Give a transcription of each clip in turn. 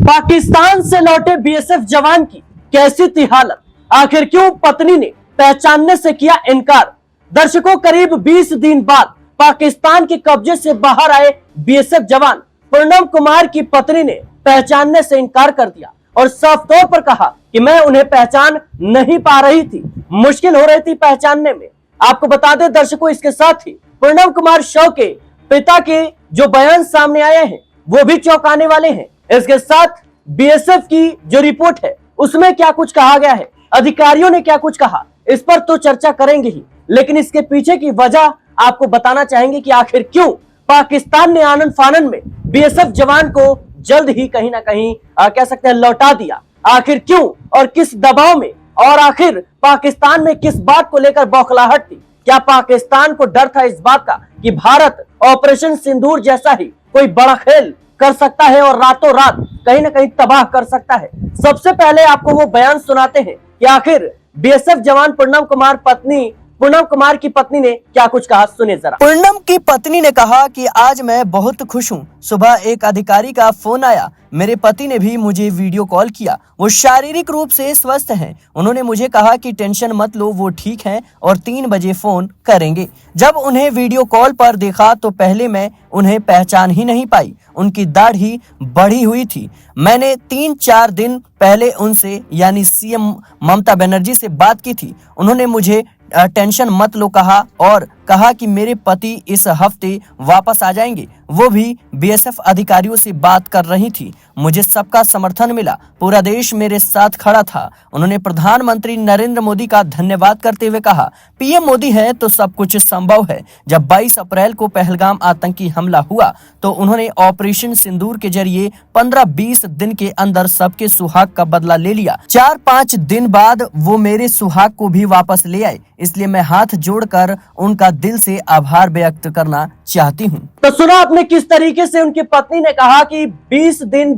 पाकिस्तान से लौटे बीएसएफ जवान की कैसी थी हालत, आखिर क्यों पत्नी ने पहचानने से किया इनकार। दर्शकों, करीब 20 दिन बाद पाकिस्तान के कब्जे से बाहर आए बीएसएफ जवान प्रणव कुमार की पत्नी ने पहचानने से इनकार कर दिया और साफ तौर पर कहा कि मैं उन्हें पहचान नहीं पा रही थी, मुश्किल हो रही थी पहचानने में। आपको बता दें दर्शकों, इसके साथ ही प्रणव कुमार शव के पिता के जो बयान सामने आए हैं वो भी चौंकाने वाले हैं। इसके साथ बीएसएफ की जो रिपोर्ट है उसमें क्या कुछ कहा गया है, अधिकारियों ने क्या कुछ कहा, इस पर तो चर्चा करेंगे ही, लेकिन इसके पीछे की वजह आपको बताना चाहेंगे कि आखिर क्यों पाकिस्तान ने आनन फानन में बीएसएफ जवान को जल्द ही कहीं ना कहीं कह सकते हैं लौटा दिया। आखिर क्यों और किस दबाव में, और आखिर पाकिस्तान में किस बात को लेकर बौखलाहट थी। क्या पाकिस्तान को डर था इस बात का कि भारत ऑपरेशन सिंदूर जैसा ही कोई बड़ा खेल कर सकता है और रातों रात कहीं ना कहीं तबाह कर सकता है। सबसे पहले आपको वो बयान सुनाते हैं कि आखिर बीएसएफ जवान पूनम कुमार की पत्नी ने क्या कुछ कहा, सुने जरा। पूनम की पत्नी ने कहा कि आज मैं बहुत खुश हूँ। सुबह एक अधिकारी का फोन आया, मेरे पति ने भी मुझे वीडियो कॉल किया। वो शारीरिक रूप से स्वस्थ हैं। उन्होंने मुझे कहा कि टेंशन मत लो, वो ठीक हैं और 3 बजे फोन करेंगे। जब उन्हें वीडियो कॉल पर देखा तो पहले मैं उन्हें पहचान ही नहीं पाई। उनकी दाढ़ी बढ़ी हुई थी। मैंने 3-4 दिन पहले उनसे यानी सीएम ममता बनर्जी से बात की थी। उन्होंने मुझे टेंशन मत लो कहा और कहा कि मेरे पति इस हफ्ते वापस आ जाएंगे। वो भी बीएसएफ अधिकारियों से बात कर रही थी। मुझे सबका समर्थन मिला, पूरा देश मेरे साथ खड़ा था। उन्होंने प्रधानमंत्री नरेंद्र मोदी का धन्यवाद करते हुए कहा, पीएम मोदी है तो सब कुछ संभव है। जब 22 अप्रैल को पहलगाम आतंकी हमला हुआ तो उन्होंने ऑपरेशन सिंदूर के जरिए 15-20 दिन के अंदर सबके सुहाग का बदला ले लिया। 4-5 दिन बाद वो मेरे सुहाग को भी वापस ले आए। इसलिए मैं हाथ जोड़कर उनका दिल से आभार व्यक्त करना चाहती हूँ। तो सुना आपने किस तरीके से उनकी पत्नी ने कहा कि 22 दिन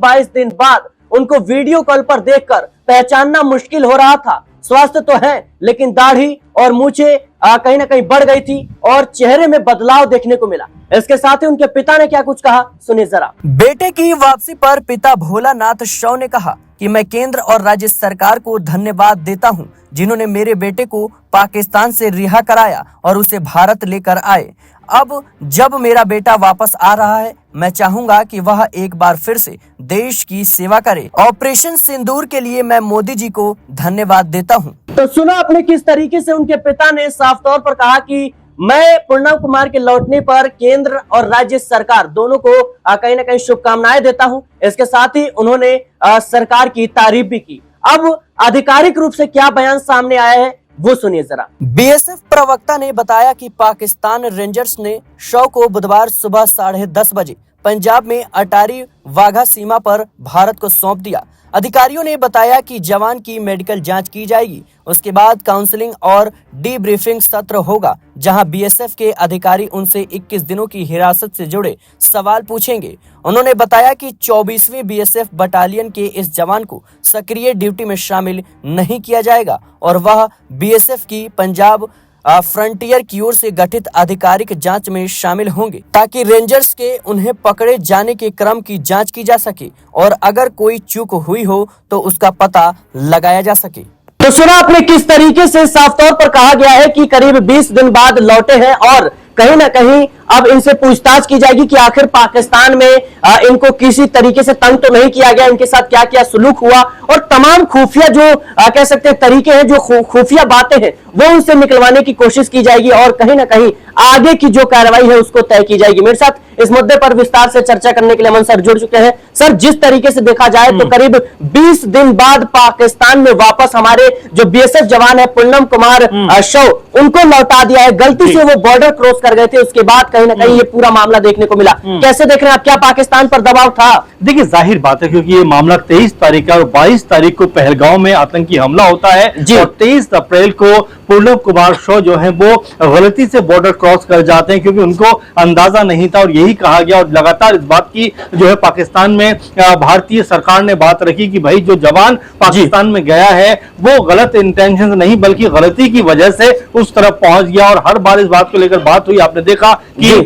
बाद उनको वीडियो कॉल पर देखकर पहचानना मुश्किल हो रहा था। स्वास्थ्य तो है लेकिन दाढ़ी और मूछे कहीं ना कहीं बढ़ गई थी और चेहरे में बदलाव देखने को मिला। इसके साथ ही उनके पिता ने क्या कुछ कहा, सुनिए जरा। बेटे की वापसी पर पिता भोलानाथ शव ने कहा कि मैं केंद्र और राज्य सरकार को धन्यवाद देता हूं, जिन्होंने मेरे बेटे को पाकिस्तान से रिहा कराया और उसे भारत लेकर आए। अब जब मेरा बेटा वापस आ रहा है, मैं चाहूंगा कि वह एक बार फिर से देश की सेवा करे। ऑपरेशन सिंदूर के लिए मैं मोदी जी को धन्यवाद देता हूं। तो सुना आपने किस तरीके से उनके पिता ने साफ तौर पर कहा कि मैं प्रणव कुमार के लौटने पर केंद्र और राज्य सरकार दोनों को कहीं ना कहीं शुभकामनाएं देता हूं। इसके साथ ही उन्होंने सरकार की तारीफ भी की। अब आधिकारिक रूप से क्या बयान सामने आया है वो सुनिए जरा। बीएसएफ प्रवक्ता ने बताया कि पाकिस्तान रेंजर्स ने शव को बुधवार सुबह 10:30 बजे पंजाब में अटारी वाघा सीमा पर भारत को सौंप दिया। अधिकारियों ने बताया कि जवान की मेडिकल जांच की जाएगी। उसके बाद काउंसलिंग और डीब्रीफिंग सत्र होगा, जहां बीएसएफ के अधिकारी उनसे 21 दिनों की हिरासत से जुड़े सवाल पूछेंगे। उन्होंने बताया कि 24वीं बीएसएफ बटालियन के इस जवान को सक्रिय ड्यूटी में शामिल नहीं किया जाएगा और वह बीएसएफ की पंजाब फ्रंटियर की ओर से गठित आधिकारिक जांच में शामिल होंगे, ताकि रेंजर्स के उन्हें पकड़े जाने के क्रम की जांच की जा सके और अगर कोई चूक हुई हो तो उसका पता लगाया जा सके। तो सुना आपने किस तरीके से साफ तौर पर कहा गया है कि करीब 20 दिन बाद लौटे हैं और कहीं ना कहीं अब इनसे पूछताछ की जाएगी कि आखिर पाकिस्तान में इनको किसी तरीके से तंग तो नहीं किया गया, इनके साथ क्या क्या सुलूक हुआ और तमाम खुफिया जो कह सकते हैं तरीके हैं, जो खुफिया बातें हैं वो उनसे निकलवाने की कोशिश की जाएगी और कहीं ना कहीं आगे की जो कार्रवाई है उसको तय की जाएगी। मेरे साथ इस मुद्दे पर विस्तार से चर्चा करने के लिए अमन सर जुड़ चुके हैं। सर, जिस तरीके से देखा जाए तो करीब 20 दिन बाद पाकिस्तान में वापस हमारे जो बीएसएफ जवान है पूनम कुमार शव उनको लौटा दिया है। गलती से वो बॉर्डर क्रॉस कर गए थे, उसके बाद कहीं ना कहीं ये पूरा मामला देखने को मिला। कैसे देख रहे हैं आप, क्या पाकिस्तान पर दबाव था? देखिए, जाहिर बात है क्योंकि ये मामला 23 तारीख का और 22 तारीख को पहलगाम में आतंकी हमला होता है और 23 अप्रैल को पूनम कुमार शव जो है वो गलती से बॉर्डर क्रॉस कर जाते हैं क्योंकि उनको अंदाजा नहीं था और यही कहा गया और लगातार इस बात की जो है पाकिस्तान में भारतीय सरकार ने बात रखी कि भाई जो जवान पाकिस्तान में गया है वो गलत इंटेंशन नहीं बल्कि गलती की वजह से उस तरफ पहुंच गया और हर बार इस बात को लेकर बात हुई। आपने देखा कि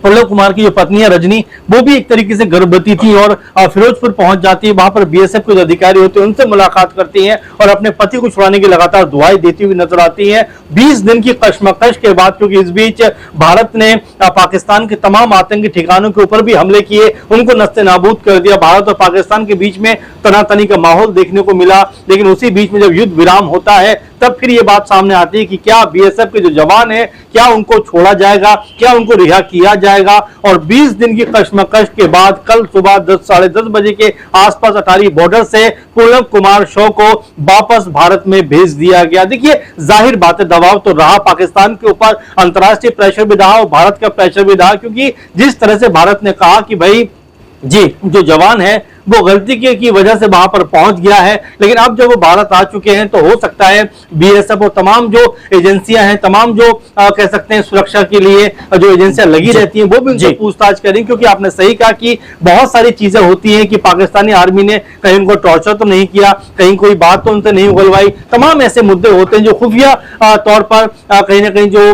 पल्लव कुमार की जो पत्नी है रजनी, वो भी एक तरीके से गर्भवती थी और फिरोजपुर पहुंच जाती है। वहां पर बीएसएफ के जो अधिकारी होते हैं उनसे मुलाकात करती हैं और अपने पति को छुड़ाने की लगातार दुआएं देती हुई नजर आती हैं। 20 दिन की कशमकश के बाद, क्योंकि इस बीच भारत ने पाकिस्तान के तमाम आतंकी ठिकानों के ऊपर भी हमले किए, उनको नस्ते नाबूद कर दिया। भारत और पाकिस्तान के बीच में तनातनी का माहौल देखने को मिला, लेकिन उसी बीच में जब युद्ध विराम होता है तब फिर ये बात सामने आती है कि क्या बीएसएफ के जो जवान हैं, क्या उनको छोड़ा जाएगा, क्या उनको रिहा किया जाएगा। और 20 दिन की कशमकश के बाद कल सुबह 10 साढ़े 10 बजे के आसपास अटारी बॉर्डर से पल्लव कुमार शॉ को वापस भारत में भेज दिया गया। देखिए, जाहिर बात है दबाव तो रहा, पाकिस्तान के ऊपर अंतर्राष्ट्रीय प्रेशर भी रहा और भारत का प्रेशर भी रहा, क्योंकि जिस तरह से भारत ने कहा कि भाई जी जो जवान है वो गलती की वजह से वहां पर पहुंच गया है, लेकिन अब जब वो भारत आ चुके हैं तो हो सकता है बीएसएफ और तमाम जो एजेंसियां हैं, तमाम जो कह सकते हैं सुरक्षा के लिए जो एजेंसियां लगी रहती हैं, वो भी उनसे पूछताछ करें। क्योंकि आपने सही कहा कि बहुत सारी चीजें होती हैं कि पाकिस्तानी आर्मी ने कहीं उनको टॉर्चर तो नहीं किया, कहीं कोई बात तो उनसे नहीं उगलवाई, तमाम ऐसे मुद्दे होते हैं जो खुफिया तौर पर कहीं ना कहीं जो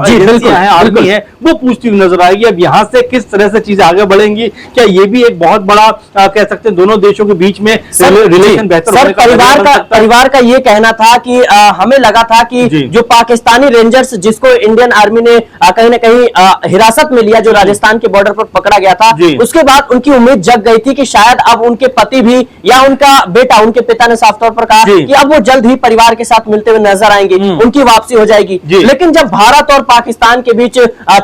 एजेंसियां हैं, आर्मी है, वो पूछती हुई नजर आएगी। अब यहाँ से किस तरह से चीजें आगे बढ़ेंगी, क्या ये भी एक बहुत बड़ा कह सकते हैं दोनों देशों के बीच में रिलेशन बेहतर होने का परिवार का ये कहना था कि हमें लगा था कि जो पाकिस्तानी रेंजर्स जिसको इंडियन आर्मी ने कहीं ना कहीं हिरासत में लिया, जो राजस्थान के बॉर्डर पर पकड़ा गया था, उसके बाद उनकी उम्मीद जग गई थी कि शायद अब उनके पति भी या उनका बेटा, उनके पिता ने साफ तौर पर कहा कि अब वो जल्द ही परिवार के साथ मिलते हुए नजर आएंगे, उनकी वापसी हो जाएगी। लेकिन जब भारत और पाकिस्तान के बीच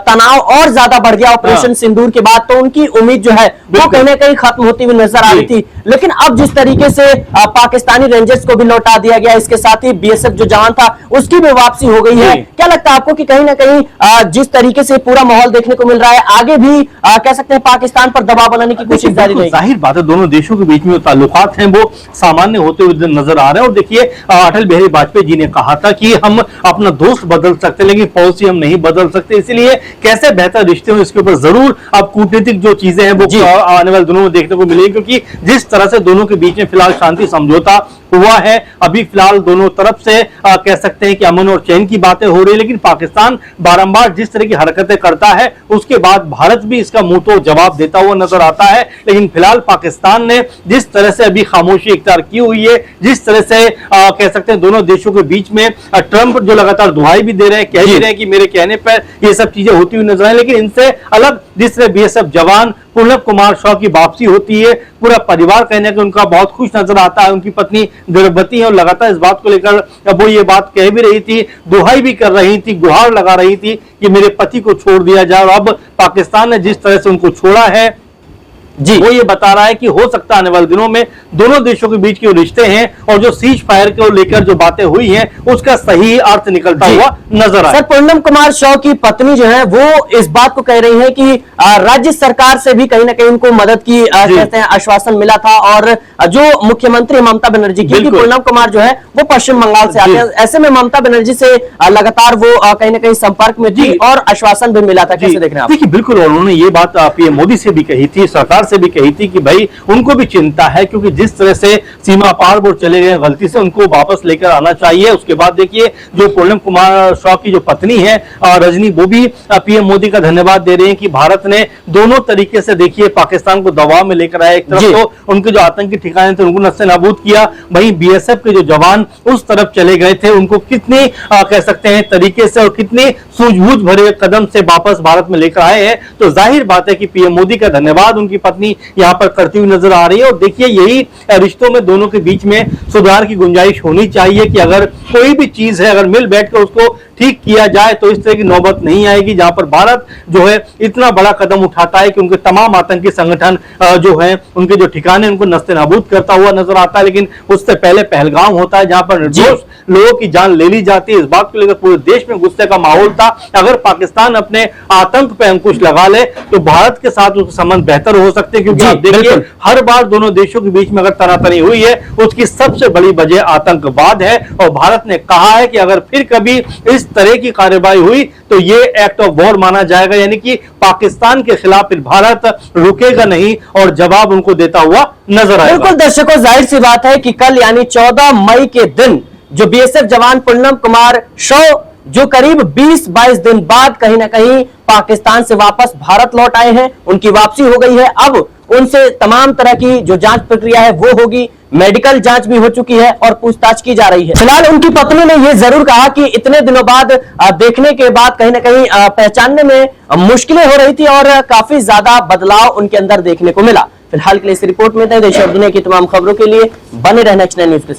तनाव और ज्यादा बढ़ गया ऑपरेशन सिंदूर के बाद, तो उनकी उम्मीद जो है वो कहीं ना कहीं खत्म होती हुई नजर आ रही थी। लेकिन अब जिस तरीके से पाकिस्तानी रेंजर्स को भी लौटा दिया गया, इसके साथ ही बीएसएफ जो जवान था उसकी भी वापसी हो गई है, क्या लगता है आपको कि कहीं ना कहीं जिस तरीके से पूरा माहौल देखने को मिल रहा है, आगे भी कह सकते हैं पाकिस्तान पर दबाव बनाने की कोशिश जारी रहेगी? जाहिर बात है दोनों देशों के बीच में जो ताल्लुकात हैं वो सामान्य होते हुए नजर आ रहे हैं। और देखिए, अटल बिहारी वाजपेयी जी ने कहा था कि हम अपना दोस्त बदल सकते लेकिन पड़ोसी हम नहीं बदल सकते, इसलिए कैसे बेहतर रिश्ते हो इसके ऊपर जरूर अब कूटनीतिक जो चीजें हैं वो आने वाले दिनों में देखने को मिलेगी। क्योंकि जिस तरह से दोनों के बीच में फिलहाल शांति समझौता हुआ है, अभी फिलहाल दोनों तरफ से कह सकते हैं कि अमन और चैन की बातें हो रही है, लेकिन पाकिस्तान बारंबार जिस तरह की हरकतें करता है उसके बाद भारत भी इसका मुंह तो जवाब देता हुआ नजर आता है। लेकिन फिलहाल पाकिस्तान ने जिस तरह से अभी खामोशी इख्तियार की हुई है, जिस तरह से कह सकते हैं दोनों देशों के बीच में ट्रंप जो लगातार दुहाई भी दे रहे हैं, कह भी रहे हैं कि मेरे कहने पर ये सब चीजें होती हुई नजर आए, लेकिन इनसे अलग जिस तरह बीएसएफ जवान पल्लव कुमार शॉ की वापसी होती है, पूरा परिवार कहने कि उनका बहुत खुश नजर आता है। उनकी पत्नी गर्भवती है और लगातार इस बात को लेकर वो ये बात कह भी रही थी, दुहाई भी कर रही थी, गुहार लगा रही थी कि मेरे पति को छोड़ दिया जाए। और अब पाकिस्तान ने जिस तरह से उनको छोड़ा है जी, वो ये बता रहा है कि हो सकता है आने वाले दिनों में दोनों देशों के बीच के रिश्ते हैं और जो सीज फायर को लेकर जो बातें हुई हैं उसका सही अर्थ निकलता हुआ नजर आया। सर, पल्लव कुमार शॉ की पत्नी जो है वो इस बात को कह रही है कि राज्य सरकार से भी कहीं ना कहीं उनको मदद की कहते हैं आश्वासन मिला था, और जो मुख्यमंत्री ममता बनर्जी, क्योंकि पल्लव कुमार जो है वो पश्चिम बंगाल से आते हैं, ऐसे में ममता बनर्जी से लगातार वो कहीं ना कहीं संपर्क में थी और आश्वासन भी मिला था। कैसे देख रहे हैं आप? देखिए, बिल्कुल, और उन्होंने ये बात पीएम मोदी से भी कही थी, सरकार से भी कही थी कि भाई उनको भी चिंता है, क्योंकि जिस तरह से सीमा पार वो चले गए गलती से, उनको वापस लेकर आना चाहिए। उसके बाद देखिए, जो पल्लव कुमार शॉ की जो पत्नी है रजनी, वो भी पीएम मोदी का धन्यवाद दे रहे हैं कि भारत ने दोनों तरीके से देखिए पाकिस्तान को दबाव में लेकर आया। एक तरफ तो उनके जो आतंकी ठिकाने थे उनको नस्ते नाबूद किया, वहीं बीएसएफ के जो जवान उस तरफ चले गए थे, उनको कितने कह सकते हैं तरीके से और कितने सूझबूझ भरे कदम से वापस भारत में लेकर आए हैं। तो जाहिर बात है कि पीएम मोदी का धन्यवाद उनकी पत्नी यहाँ पर करती हुई नजर आ रही है। और देखिए, यही रिश्तों में दोनों के बीच में सुधार की गुंजाइश होनी चाहिए कि अगर कोई भी चीज है, अगर मिल बैठकर उसको ठीक किया जाए तो इस तरह की नौबत नहीं आएगी जहां पर भारत जो है इतना बड़ा कदम उठाता है कि उनके तमाम आतंकी संगठन जो है उनके जो ठिकाने उनको नस्ते नाबूद करता हुआ नजर आता है। लेकिन उससे पहले पहलगाम होता है जहां पर निर्दोष लोगों की जान ले ली जाती है। इस बात को लेकर पूरे देश में गुस्से का माहौल था। अगर पाकिस्तान अपने आतंक पे अंकुश लगा ले तो भारत के साथ उसके संबंध बेहतर हो सकते हैं, क्योंकि आप देखिए हर बार दोनों देशों के बीच में अगर तनातनी हुई है उसकी सबसे बड़ी वजह आतंकवाद है। और भारत ने कहा है कि अगर फिर कभी इस तरह की कार्रवाई हुई तो ये एक्ट ऑफ वॉर माना जाएगा, यानी कि पाकिस्तान के खिलाफ फिर भारत रुकेगा नहीं और जवाब उनको देता हुआ नजर आएगा। बिल्कुल दर्शकों, जाहिर सी बात है कि कल यानी 14 मई के दिन जो बीएसएफ जवान पल्लव कुमार शॉ जो करीब 20-22 दिन बाद कहीं ना कहीं पाकिस्तान से वापस भारत लौट आए हैं, उनकी वापसी हो गई है। अब उनसे तमाम तरह की जो जांच प्रक्रिया है वो होगी, मेडिकल जांच भी हो चुकी है और पूछताछ की जा रही है। फिलहाल उनकी पत्नी ने यह जरूर कहा कि इतने दिनों बाद देखने के बाद कहीं ना कहीं पहचानने में मुश्किलें हो रही थी और काफी ज्यादा बदलाव उनके अंदर देखने को मिला। फिलहाल के लिए इस रिपोर्ट में देश और दुनिया की तमाम खबरों के लिए बने रहना नेक्स्ट 9 न्यूज के साथ।